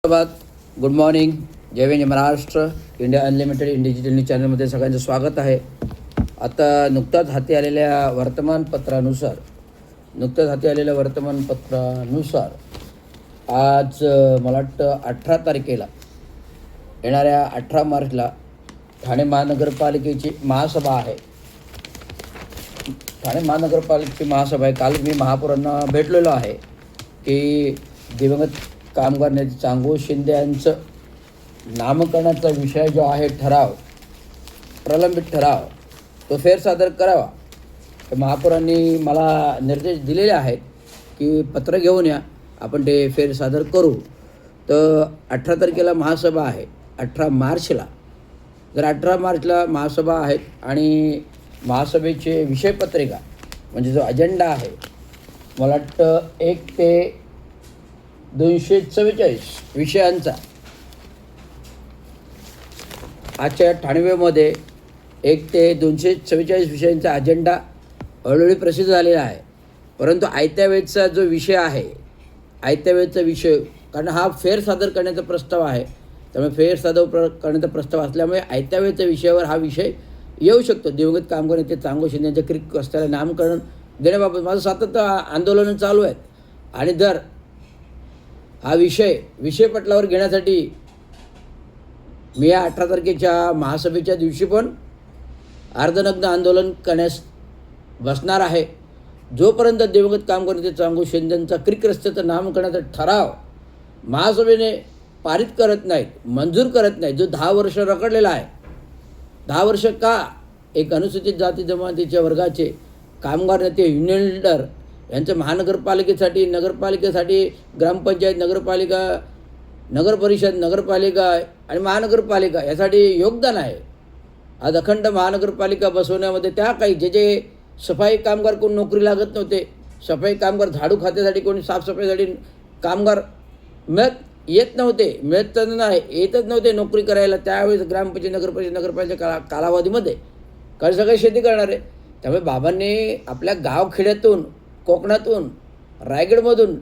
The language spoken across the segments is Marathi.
धन्यवाद. Good morning. जय हिंद, जय Maharashtra. India unlimited in digital news चॅनलमध्ये सगळ्यांचं स्वागत आहे. आता नुकताच हाती आलेल्या वर्तमानपत्रानुसार आज मला वाटतं 18 तारखेला येणाऱ्या 18 मार्चला ठाणे महानगरपालिकेची महासभा आहे. ठाणे महानगरपालिकेची महासभा आहे. काल मी महापौरांना भेटलेलो आहे की दिवंगत कामगार नेते चांगू शिंदे यांचं नामकरणाचा विषय जो आहे प्रलंबित ठराव तो फेरसादर करावा. तर महापौरांनी मला निर्देश दिलेले आहेत की पत्र घेऊन या, आपण ते फेरसादर करू. तर 18 तारखेला महासभा आहे. 18 मार्चला जर 18 मार्चला महासभा आहेत आणि महासभेचे विषयपत्रिका म्हणजे जो अजेंडा आहे मला वाटतं 1 ते 244 विषयांचा आजच्या ठाणेमध्ये 1 ते 244 विषयांचा अजेंडा ऑलरेडी प्रसिद्ध झालेला आहे. परंतु आयत्या वेळचा जो विषय आहे, आयत्या वेळचा विषय, कारण हा फेरसादर करण्याचा प्रस्ताव आहे, त्यामुळे फेरसादर करण्याचा प्रस्ताव असल्यामुळे आयत्या वेळच्या विषयावर हा विषय येऊ शकतो. दिवंगत कामगार नेते चांगू शिंदे यांच्या क्रिक रस्त्याला नामकरण देण्याबाबत माझं सातत्य आंदोलनं चालू आहेत. आणि जर हा विषय पटलावर घेण्यासाठी मी या 18 तारखेच्या महासभेच्या दिवशी पण अर्धनग्न आंदोलन करण्यास बसणार आहे. जोपर्यंत दिवंगत कामगार नेते चांगू शिंदेंचा क्रिक रस्त्याचं नामकरणाचा ठराव महासभेने पारित करत नाहीत, मंजूर करत नाहीत, जो 10 वर्ष रखडलेला आहे. 10 वर्ष का? एक अनुसूचित जाती जमातीच्या वर्गाचे कामगार नेते, युनियन लीडर यांचं नगरपालिकेसाठी ग्रामपंचायत, नगरपालिका, नगरपरिषद, नगरपालिका आणि महानगरपालिका यासाठी योगदान आहे. आज अखंड महानगरपालिका बसवण्यामध्ये त्या काही जे सफाई कामगार कोण नोकरी लागत नव्हते, सफाई कामगार झाडू खात्यासाठी कोणी साफसफाईसाठी कामगार येतच नव्हते नोकरी करायला त्यावेळेस ग्रामपंचायत, नगरपालिका कालावधीमध्ये, कारण सगळे शेती करणारे. त्यामुळे बाबांनी आपल्या गावखेड्यातून, कोकणातून, रायगडमधून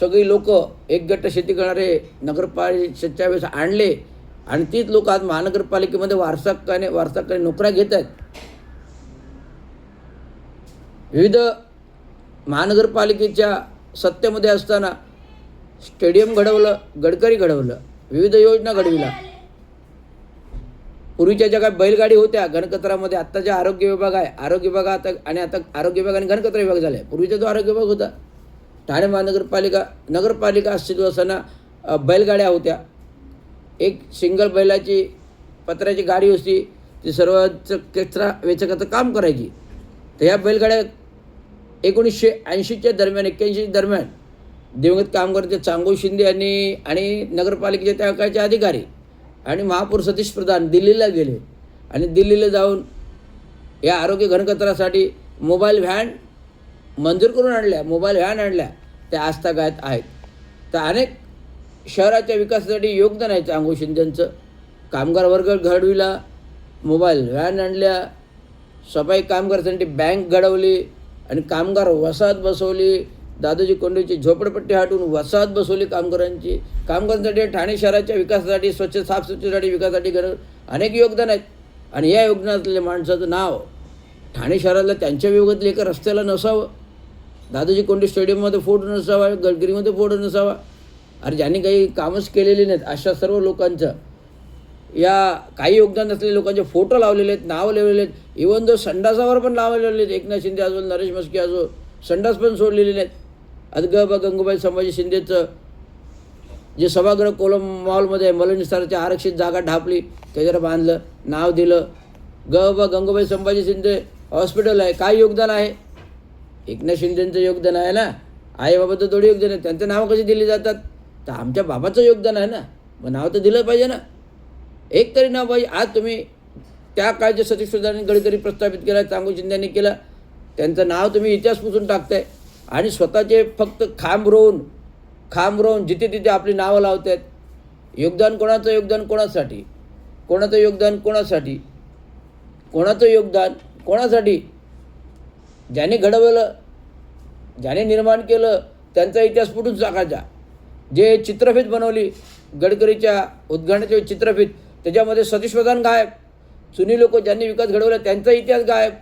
सगळी लोक एक गट्ट शेती करणारे नगरपालिकेच्या वेळेस आणले आणि तीच लोक आज महानगरपालिकेमध्ये वारसाकाने नोकऱ्या घेत आहेत. विविध महानगरपालिकेच्या सत्तेमध्ये असताना स्टेडियम घडवलं, गडकरी घडवलं, विविध योजना घडविल्या. पूर्वीच्या ज्या काही बैलगाडी होत्या गणकचरामध्ये, आत्ता जे आरोग्य विभाग आहे, आरोग्य विभाग आता आरोग्य विभाग आणि गणकचरा विभाग झाले. पूर्वीचा जो आरोग्य विभाग होता, ठाणे नगरपालिका अस्तित्व असताना बैलगाड्या होत्या. एक सिंगल बैलाची पत्र्याची गाडी होती, ती सर्वच कचरा वेचकाचं काम करायची. तर ह्या बैलगाड्या 1980च्या दरम्यान, 81 दरम्यान दिवंगत कामगार नेते चांगू शिंदे यांनी आणि नगरपालिकेचे त्या काळचे अधिकारी आणि महापौर सतीश प्रधान दिल्लीला गेले आणि दिल्लीला जाऊन या आरोग्य घनकचरासाठी मोबाईल व्हॅन मंजूर करून आणल्या. त्या आस्थागायत आहेत. तर अनेक शहराच्या विकासासाठी योगदान आहे चांगू शिंदेंचं. कामगार वर्ग घडविला, मोबाईल व्हॅन आणल्या, सफाई कामगारांसाठी बँक घडवली आणि कामगार वसाहत बसवली. दादोजी कोंडदेवची झोपडपट्टी हटवून वसाहत बसवली कामगारांसाठी. ठाणे शहराच्या विकासासाठी, साफसुथरीसाठी, विकासासाठी अनेक योगदान आहेत. आणि या योगदानातल्या माणसाचं नाव ठाणे शहरातल्या त्यांच्या विभागातल्या एका रस्त्याला नसावं, दादोजी कोंडदेव स्टेडियममध्ये फोटो नसावा, गडकरीमध्ये फोटो नसावा. अरे ज्यांनी काही कामच केलेली नाहीत अशा सर्व लोकांचं, या काही योगदान असलेल्या लोकांचे फोटो लावलेले आहेत, नावं लिहिलेले आहेत. इव्हन जो संडासावर पण नावं लिहिलेले आहेत. एकनाथ शिंदे असो, नरेश म्हस्के असो, संडास पण सोडलेले नाहीत. आज गंगूबाई संभाजी शिंदेचं जे सभागृह कोलम मॉलमध्ये मलनिसारच्या आरक्षित जागा ढापली, त्याच्यावर बांधलं, नाव दिलं. गंगूबाई संभाजी शिंदे हॉस्पिटल आहे. काय योगदान आहे? एकनाथ शिंदेचं योगदान आहे ना. आईबाबाचं थोडी योगदान आहे. त्यांचं नाव कशी दिली जातात? तर आमच्या बाबाचं योगदान आहे ना, मग नाव तर दिलं पाहिजे ना, एक तरी नाव पाहिजे. आज तुम्ही त्या काळचे सतीश प्रधान गडकरी प्रस्थापित केला, चांगू शिंदेंनी केला, त्यांचं नाव तुम्ही इतिहास पुसून टाकताय आणि स्वतःचे फक्त खांब रोवून जिथे तिथे आपली नावं लावत आहेत. योगदान कोणासाठी? ज्यांनी घडवलं, ज्याने निर्माण केलं त्यांचा इतिहास पुढून टाकायचा. जे चित्रफीत बनवली गडकरीच्या उद्घाटनाची चित्रफीत, त्याच्यामध्ये सतीश प्रधान गायब, जुनी लोक ज्यांनी विकास घडवला त्यांचा इतिहास गायब.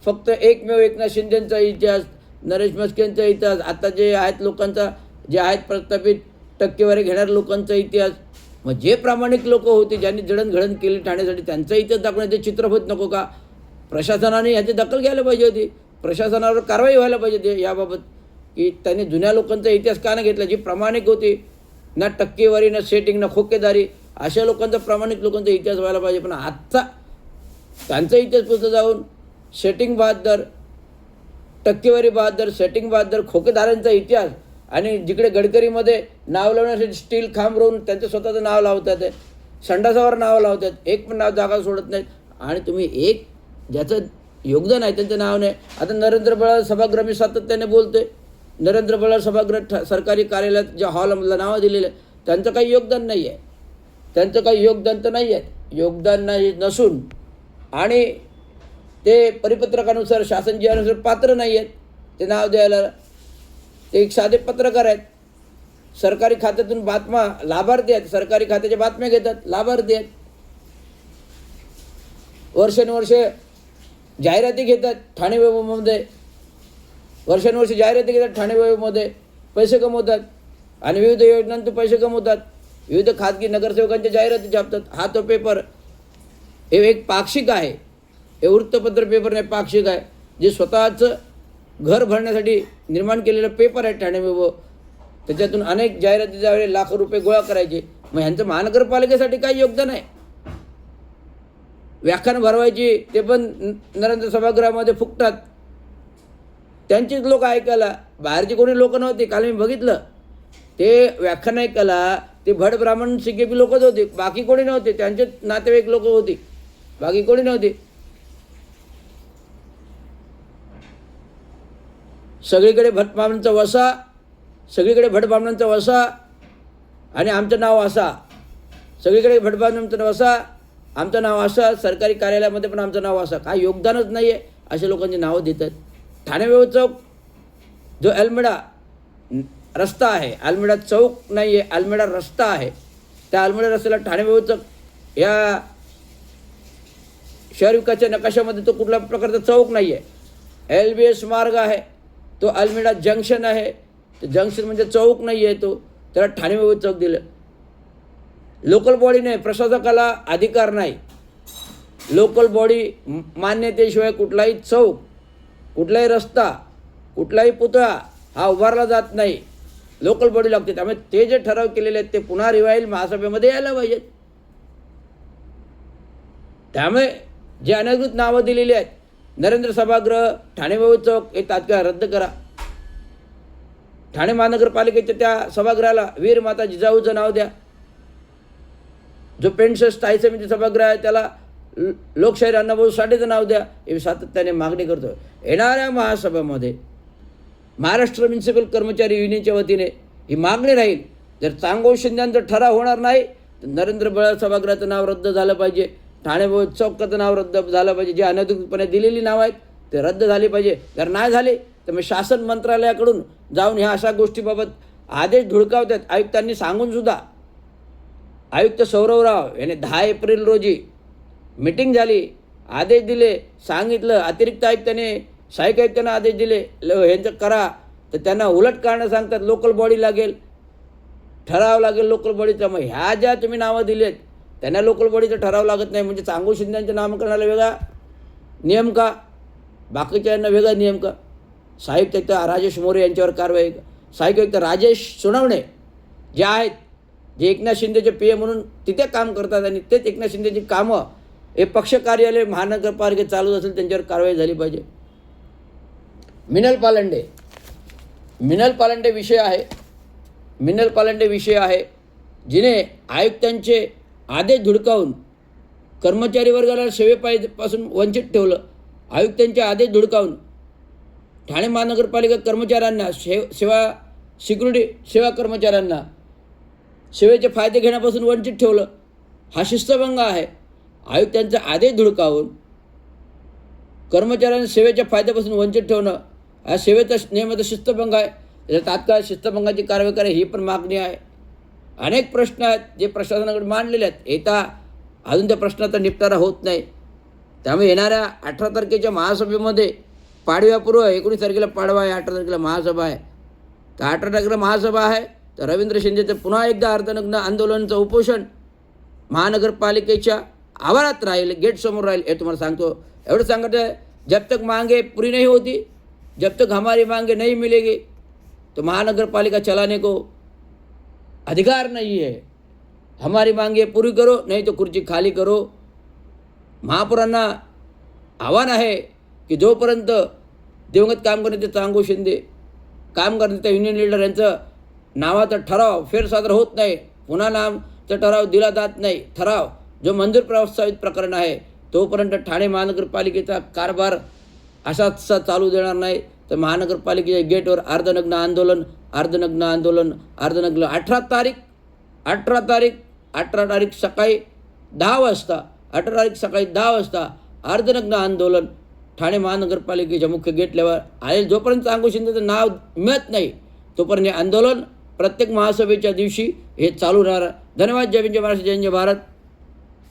फक्त एकमेव एकनाथ शिंदेंचा इतिहास, नरेश म्हस्केंचा इतिहास, आता जे आहेत लोकांचा, जे आहेत प्रस्थापित टक्केवारी घेणाऱ्या लोकांचा इतिहास. मग जे प्रामाणिक लोक होते ज्यांनी जडणघडण केली ठाण्यासाठी त्यांचा इतिहास दाखवण्याचे चित्रफीत नको का? प्रशासनाने ह्याची दखल घ्यायला पाहिजे होती. प्रशासनावर कारवाई व्हायला पाहिजे होती याबाबत, की त्यांनी जुन्या लोकांचा इतिहास का नाही घेतला? जी प्रामाणिक होती, ना टक्केवारी, ना सेटिंग, ना खोकेदारी, अशा लोकांचा, प्रामाणिक लोकांचा इतिहास व्हायला पाहिजे. पण आजचा त्यांचा इतिहास पुस्तक जाऊन सेटिंग बहादर, टक्केवारी बहादर, सेटिंग बहादर, खोकेदारांचा इतिहास, आणि जिकडे गडकरीमध्ये नाव लावण्यासाठी स्टील खांब रोवून त्यांचं स्वतःचं नाव लावतात, संडासावर नाव लावतात, एक पण नाव जागा सोडत नाहीत. आणि तुम्ही एक ज्याचं योगदान आहे त्यांचं नाव नाही. आता नरेंद्र बळार सभागृह मी सातत्याने बोलतोय, नरेंद्र बळार सभागृह सरकारी कार्यालयात ज्या हॉलमधलं नावं दिलेलं आहे त्यांचं काही योगदान नाही आहे. त्यांचं काही योगदान तर नाही आहे, योगदान नाही नसून आणि ते परिपत्रकानुसार, शासन जिहानुसार पात्र नाही आहेत ते नाव द्यायला. ते एक साधे पत्रकार आहेत, सरकारी खात्यातून बातम्या, लाभार्थी आहेत, सरकारी खात्याच्या बातम्या घेतात, लाभार्थी आहेत, वर्षानुवर्षे जाहिराती घेतात ठाणे वेबमध्ये, वर्षानुवर्षे जाहिराती घेतात ठाणे वेबमध्ये, पैसे कमवतात आणि विविध योजनांतून पैसे कमवतात, विविध खाजगी नगरसेवकांच्या जाहिराती छापतात. हा तो पेपर हे एक पाक्षिक आहे, हे वृत्तपत्र पेपर नाही, पाक्षिक आहे, जे स्वतःचं घर भरण्यासाठी निर्माण केलेलं पेपर आहे ठाणे वेब. त्याच्यातून अनेक जाहिराती ज्यावेळी लाखो रुपये गोळा करायचे. मग ह्यांचं महानगरपालिकेसाठी काही योगदान आहे? व्याख्यान भरवायची ते पण नरेंद्र सभागृहामध्ये फुकतात, त्यांचीच लोक ऐकायला, बाहेरची कोणी लोक नव्हती. काल मी बघितलं ते व्याख्यान ऐकायला ते भट ब्राह्मण सिकेपी लोकच होते, बाकी कोणी नव्हते, त्यांचे नातेवाईक लोक होती, बाकी कोणी नव्हते. सगळीकडे भटब्राह्मणांचा वसा, सगळीकडे भटब्राह्मणांचा वसा आणि आमचं नाव असा, सगळीकडे भटब्राह्मणांचा वसा, आमचं नाव असं, सरकारी कार्यालयामध्ये पण आमचं नाव असं. काय योगदानच नाही आहे अशा लोकांची नावं देतात. ठाणे वेव चौक जो अल्मेडा रस्ता आहे, अल्मेडा चौक नाही आहे, अल्मेडा रस्ता आहे, त्या अल्मेडा रस्त्याला ठाणे वेव चौक या शहर विकासाच्या नकाशामध्ये तो कुठल्या प्रकारचा चौक नाही आहे. LBS मार्ग आहे, तो अल्मेडा जंक्शन आहे, तो जंक्शन म्हणजे चौक नाही आहे, तो त्याला ठाणे वेव चौक दिलं. लोकल बॉडी नाही, प्रशासकाला अधिकार नाही, लोकल बॉडी मान्यतेशिवाय कुठलाही चौक, कुठलाही रस्ता, कुठलाही पुतळा हा उभारला जात नाही, लोकल बॉडी लागते. त्यामुळे ते जे ठराव केलेले आहेत ते पुन्हा रिवाईल महासभेमध्ये यायला पाहिजेत. त्यामुळे जे अनधिकृत नावं दिलेली आहेत, नरेंद्र सभागृह, ठाणे वेव चौक हे तात्काळ रद्द करा. ठाणे महानगरपालिकेच्या त्या सभागृहाला वीर माता जिजाऊचं नाव द्या. जो पेंट्स स्थायी समिती सभागृह आहे त्याला लोकशाहीर अण्णाभाऊ साठेचं नाव द्या. हे सातत्याने मागणी करतो. येणाऱ्या महासभेमध्ये महाराष्ट्र म्युनिसिपल कर्मचारी युनियनच्या वतीने ही मागणी राहील. जर चांगो शिंद्यांचा ठराव होणार नाही तर नरेंद्र बळार सभागृहाचं नाव रद्द झालं पाहिजे, ठाणे चौकाचं नाव रद्द झालं पाहिजे, जे अनधिकृतपणे दिलेली नावं आहेत ते रद्द झाली पाहिजे. जर नाही झाले तर मग शासन मंत्रालयाकडून जाऊन ह्या अशा गोष्टीबाबत आदेश धुडकावतात. आयुक्तांनी सांगूनसुद्धा, आयुक्त सौरव राव यांनी 10 एप्रिल रोजी मीटिंग झाली, आदेश दिले, सांगितलं, अतिरिक्त आयुक्ताने, सहाय्यक आयुक्तांना आदेश दिले ह्यांचं करा, तर त्यांना उलट कारणं सांगतात. लोकल बॉडी लागेल, ठराव लागेल लोकल बॉडीचा. मग ह्या ज्या तुम्ही नावं दिलेत त्यांना लोकल बॉडीचा ठराव लागत नाही, म्हणजे चांगो शिंद्यांच्या नामकरणाला वेगळा नियम का, बाकीच्यांना वेगळा नियम का? सहाय्यक आयुक्त राजेश मोरे यांच्यावर कारवाई का? सहाय्यक आयुक्त राजेश सोनवणे जे आहेत, जे एकनाथ शिंदेचे PM म्हणून तिथे काम करतात आणि तेच एकनाथ शिंदेची कामं हे पक्ष कार्यालय महानगरपालिकेत चालू असेल त्यांच्यावर कारवाई झाली पाहिजे. मिनल पालंडे विषय आहे, मिनल पालंडे विषय आहे जिने आयुक्तांचे आदेश धुडकावून कर्मचारी वर्गाला सेवेपासून वंचित ठेवलं. आयुक्तांचे आदेश धुडकावून ठाणे महानगरपालिका कर्मचाऱ्यांना, सिक्युरिटी सेवा कर्मचाऱ्यांना सेवेचे फायदे घेण्यापासून वंचित ठेवलं. हा शिस्तभंग आहे. आयुक्तांचा आदेश धुडकावून कर्मचाऱ्यांना सेवेच्या फायद्यापासून वंचित ठेवणं हा सेवेचा नियमाचा शिस्तभंग आहे. त्याच्या तात्काळ शिस्तभंगाची कारवाई करा ही पण मागणी आहे. अनेक प्रश्न आहेत जे प्रशासनाकडे मांडलेले आहेत, येता अजून त्या प्रश्नाचा निपटारा होत नाही. त्यामुळे येणाऱ्या 18 तारखेच्या महासभेमध्ये पाडव्यापूर्व 19 तारखेला पाडवा आहे, 18 तारखेला महासभा आहे. तर 18 तारखेला महासभा आहे तर रवींद्र शिंदेचं पुन्हा एकदा अर्धनग्न आंदोलनाचं उपोषण महानगरपालिकेच्या आवारात राहील, गेटसमोर राहील. हे तुम्हाला सांगतो. एवढं सांगत आहे, जब तक मांगे पूरी नहीं होती, जब तक हमारी मांगे नहीं मिलेगी तो महानगरपालिका चलाने को अधिकार नहीं है. हमारी मांगे पूरी करो, नहीं तो खुर्ची खाली करो. महापौरांना आव्हान आहे की जोपर्यंत दिवंगत कामगार नेते चांगू शिंदे, कामगार नेते युनियन लीडर यांचं नावाचा ठराव फेरसादर होत नाही, पुन्हा नामचा ठराव दिला जात नाही, ठराव जो मंजूर प्रस्तावित प्रकरण आहे, तोपर्यंत ठाणे महानगरपालिकेचा कारभार असाच चालू देणार नाही. तर महानगरपालिकेच्या गेटवर अर्धनग्न आंदोलन, अर्धनग्न आंदोलन, अर्धनग्न 18 तारीख सकाळी 10 वाजता, 18 तारीख सकाळी 10 वाजता अर्धनग्न आंदोलन ठाणे महानगरपालिकेच्या मुख्य गेटल्यावर आहे. जोपर्यंत चांगू शिंदेचं नाव मिळत नाही तोपर्यंत हे आंदोलन प्रत्येक महासभेच्या दिवशी हे चालू राहणार. धन्यवाद. जय हिंद, जय महाराष्ट्र, जय हिंद, जय भारत.